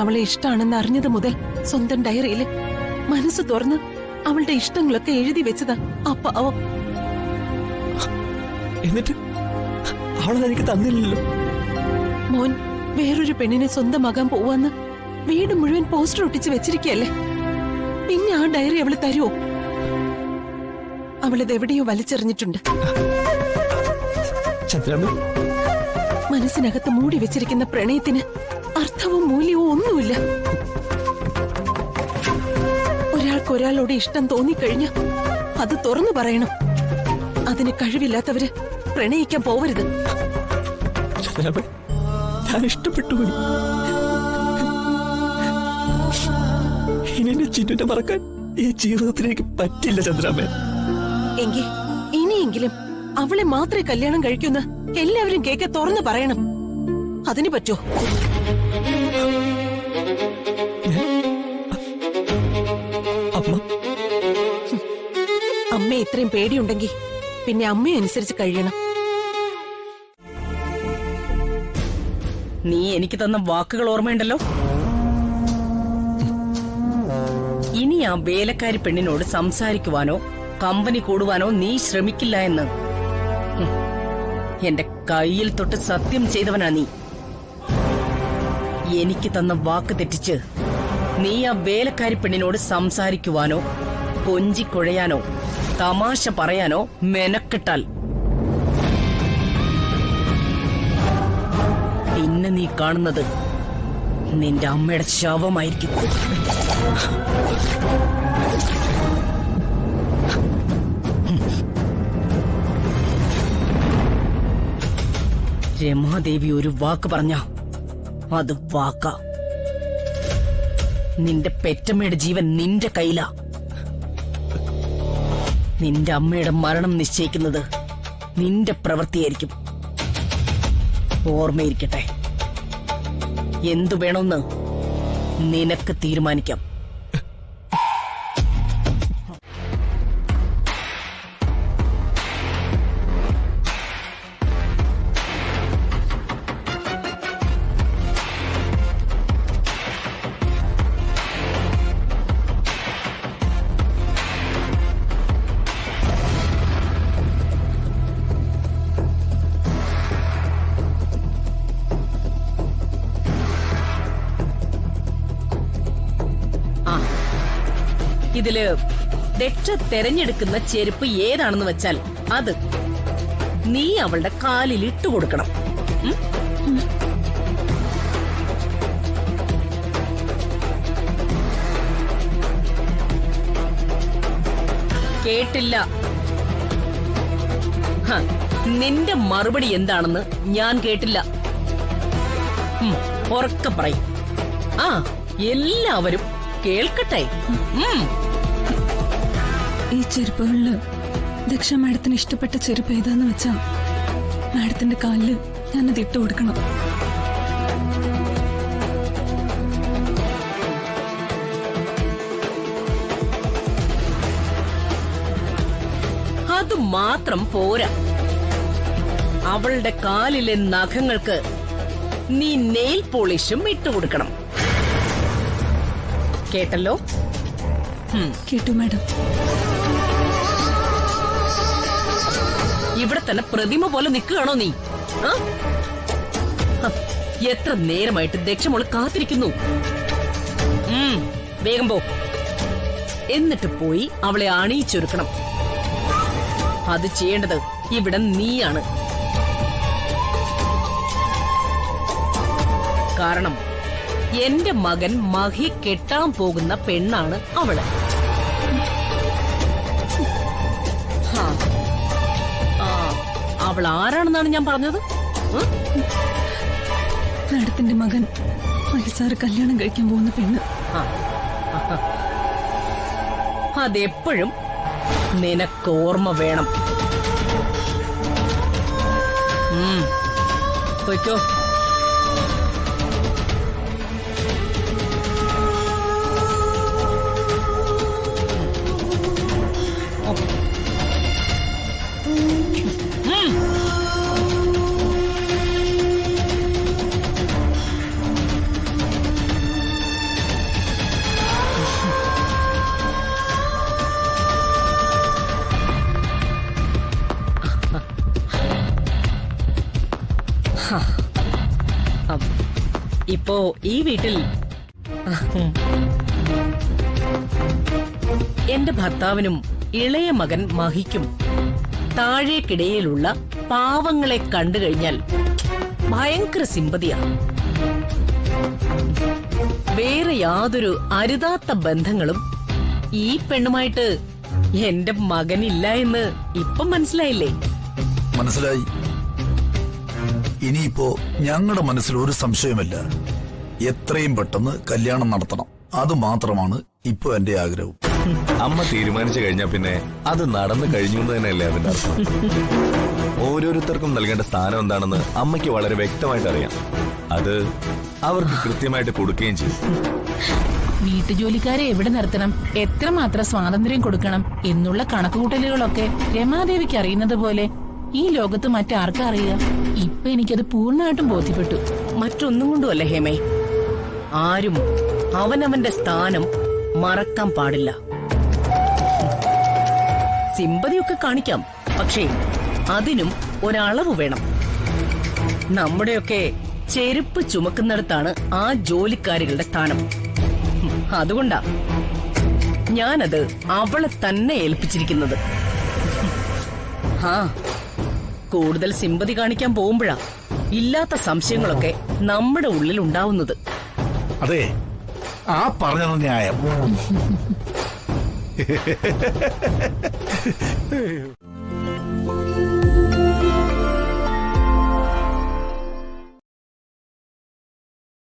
അവളെ ഇഷ്ടാണെന്ന് അറിഞ്ഞത് മുതൽ സ്വന്തം ഡയറിയിൽ മനസ്സ് തുറന്ന് അവളുടെ ഇഷ്ടങ്ങളൊക്കെ എഴുതി വെച്ചതാ ആ പാവം. എന്നിട്ട് അവളത് എനിക്ക് തന്നില്ലല്ലോ. മോൻ വേറൊരു പെണ്ണിനെ സ്വന്തമാകാൻ പോവാന്ന് വീട് മുഴുവൻ പോസ്റ്റർ ഒട്ടിച്ച് വെച്ചിരിക്കല്ലേ. പിന്നെ ആ ഡയറി അവള് തരുമോ? അവളിത് എവിടെയോ വലിച്ചെറിഞ്ഞിട്ടുണ്ട്. ചന്ദ്രാമ്മ, മനസ്സിനകത്ത് മൂടി വെച്ചിരിക്കുന്ന പ്രണയത്തിന് അർത്ഥവും മൂല്യവും ഒന്നുമില്ല. ഒരാൾക്ക് ഒരാളോട് ഇഷ്ടം തോന്നിക്കഴിഞ്ഞ അത് തുറന്നു പറയണം. അതിന് കഴിവില്ലാത്തവര് പ്രണയിക്കാൻ പോവരുത്. ചന്ദ്രാമ്മ, ഞാൻ ഇഷ്ടപ്പെട്ടു പോയി. ഇനി എന്നെ ചിന്നുനെ മറക്കാൻ ഈ ജീവിതത്തിൽ എനിക്ക് പറ്റില്ല ചന്ദ്രാമ്മ. എങ്കിൽ ഇനിയെങ്കിലും അവളെ മാത്രമേ കല്യാണം കഴിക്കുന്ന എല്ലാവരും കേക്ക് തുറന്നു പറയണം. അതിന് പറ്റോ? അമ്മ ഇത്രയും പേടിയുണ്ടെങ്കിൽ പിന്നെ അമ്മയെ അനുസരിച്ച് കഴിയണം. നീ എനിക്ക് തന്ന വാക്കുകൾ ഓർമ്മയുണ്ടല്ലോ. ഇനി ആ വേലക്കാരി പെണ്ണിനോട് സംസാരിക്കുവാനോ കമ്പനി കൂടുവാനോ നീ ശ്രമിക്കില്ല എന്ന് എന്റെ കയ്യിൽ തൊട്ട് സത്യം ചെയ്തവനാ നീ. എനിക്ക് തന്ന വാക്ക് തെറ്റിച്ച് നീ ആ വേലക്കാരി പെണ്ണിനോട് സംസാരിക്കുവാനോ കൊഞ്ചിക്കുഴയാനോ തമാശ പറയാനോ മെനക്കെട്ടാൽ പിന്നെ നീ കാണുന്നത് നിന്റെ അമ്മയുടെ ശവമായിരിക്കും. രമാദേവി ഒരു വാക്ക് പറഞ്ഞ അത് വാക്കാ. നിന്റെ പെറ്റമ്മയുടെ ജീവൻ നിന്റെ കയ്യിലാ. നിന്റെ അമ്മയുടെ മരണം നിശ്ചയിക്കുന്നത് നിന്റെ പ്രവൃത്തിയായിരിക്കും. ഓർമ്മയിരിക്കട്ടെ, എന്തു വേണമെന്ന് നിനക്ക് തീരുമാനിക്കാം. ഇതില് രക്ഷ തെരഞ്ഞെടുക്കുന്ന ചെരുപ്പ് ഏതാണെന്ന് വെച്ചാൽ അത് നീ അവളുടെ കാലിൽ ഇട്ടുകൊടുക്കണം. കേട്ടില്ല? നിന്റെ മറുപടി എന്താണെന്ന് ഞാൻ കേട്ടില്ല. ഉറക്കെ പറയും. എല്ലാവരും കേൾക്കട്ടെ. ഈ ചെരുപ്പുകളില് ദക്ഷ മാഡത്തിന് ഇഷ്ടപ്പെട്ട ചെരുപ്പ് ഏതാന്ന് വെച്ചാ മാഡത്തിന്റെ കാലില് ഞാനത് ഇട്ട് കൊടുക്കണം. അത് മാത്രം പോരാ, അവളുടെ കാലിലെ നഖങ്ങൾക്ക് നീ നെയിൽ പോളിഷും ഇട്ടുകൊടുക്കണം. കേട്ടല്ലോ? കേട്ടു മാഡം. ഇവിടെ തന്നെ പ്രതിമ പോലെ നിൽക്കുകയാണോ നീ? എത്ര നേരമായിട്ട് ദക്ഷമോള് കാത്തിരിക്കുന്നു. വേഗം പോ. എന്നിട്ട് പോയി അവളെ അണിയിച്ചൊരുക്കണം. അത് ചെയ്യേണ്ടത് ഇവിടെ നീയാണ്. കാരണം എന്റെ മകൻ മഹി കെട്ടാൻ പോകുന്ന പെണ്ണാണ് അവള്. അവൾ ആരാണെന്നാണ് ഞാൻ പറഞ്ഞത്? മാഡത്തിന്റെ മകൻ മഹിസാറ് കല്യാണം കഴിക്കാൻ പോകുന്ന പെണ്ണ്. അതെപ്പോഴും നിനക്ക് ഓർമ്മ വേണം. പോയിക്കോ. ഇപ്പോ ഈ വീട്ടിൽ എന്റെ ഭർത്താവിനും ഇളയ മകൻ മഹിക്കും താഴേക്കിടയിലുള്ള പാവങ്ങളെ കണ്ടു കഴിഞ്ഞാൽ ഭയങ്കര സിമ്പതിയാ. വേറെ യാതൊരു അരുതാത്ത ബന്ധങ്ങളും ഈ പെണ്ണുമായിട്ട് എന്റെ മകനില്ല എന്ന് ഇപ്പം മനസ്സിലായില്ലേ? മനസ്സിലായി. ഇനിയിപ്പോ ഞങ്ങളുടെ മനസ്സിൽ ഒരു സംശയമില്ല. എത്രയും പെട്ടെന്ന് കല്യാണം നടത്തണം. അത് മാത്രമാണ് ഇപ്പൊ എന്റെ ആഗ്രഹം. അമ്മ തീരുമാനിച്ചു കഴിഞ്ഞാൽ പിന്നെ അത് നടന്നു കഴിഞ്ഞു എന്ന് തന്നെയല്ലേ അതിന്റെ അർത്ഥം? ഓരോരുത്തർക്കും നൽകേണ്ട സ്ഥാനം എന്താണെന്ന് അമ്മയ്ക്ക് വളരെ വ്യക്തമായിട്ട് അറിയാം. അത് അവർക്ക് കൃത്യമായിട്ട് കൊടുക്കുകയും ചെയ്യും. വീട്ടുജോലിക്കാരെ എവിടെ നിർത്തണം, എത്രമാത്രം സ്വാതന്ത്ര്യം കൊടുക്കണം എന്നുള്ള കണക്കുകൂട്ടലുകളൊക്കെ രമാദേവിക്ക് അറിയുന്നത് പോലെ ഈ ലോകത്ത് മറ്റാർക്കാ അറിയുക? ഇപ്പൊ എനിക്കത് പൂർണ്ണമായിട്ടും ബോധ്യപ്പെട്ടു. മറ്റൊന്നും കൊണ്ടുമല്ല ഹേമേ, ആരും അവനവന്റെ സ്ഥാനം മറക്കാൻ പാടില്ല. സിമ്പതിയൊക്കെ കാണിക്കാം, പക്ഷേ അതിനും ഒരളവ് വേണം. നമ്മുടെയൊക്കെ ചെരുപ്പ് ചുമക്കുന്നിടത്താണ് ആ ജോലിക്കാരികളുടെ സ്ഥാനം. അതുകൊണ്ടാ ഞാനത് അവളെ തന്നെ ഏൽപ്പിച്ചിരിക്കുന്നത്. കൂടുതൽ സിമ്പതി കാണിക്കാൻ പോകുമ്പോഴാ ഇല്ലാത്ത സംശയങ്ങളൊക്കെ നമ്മുടെ ഉള്ളിൽ ഉണ്ടാവുന്നത്. അതെ, ആ പറഞ്ഞത് ന്യായം.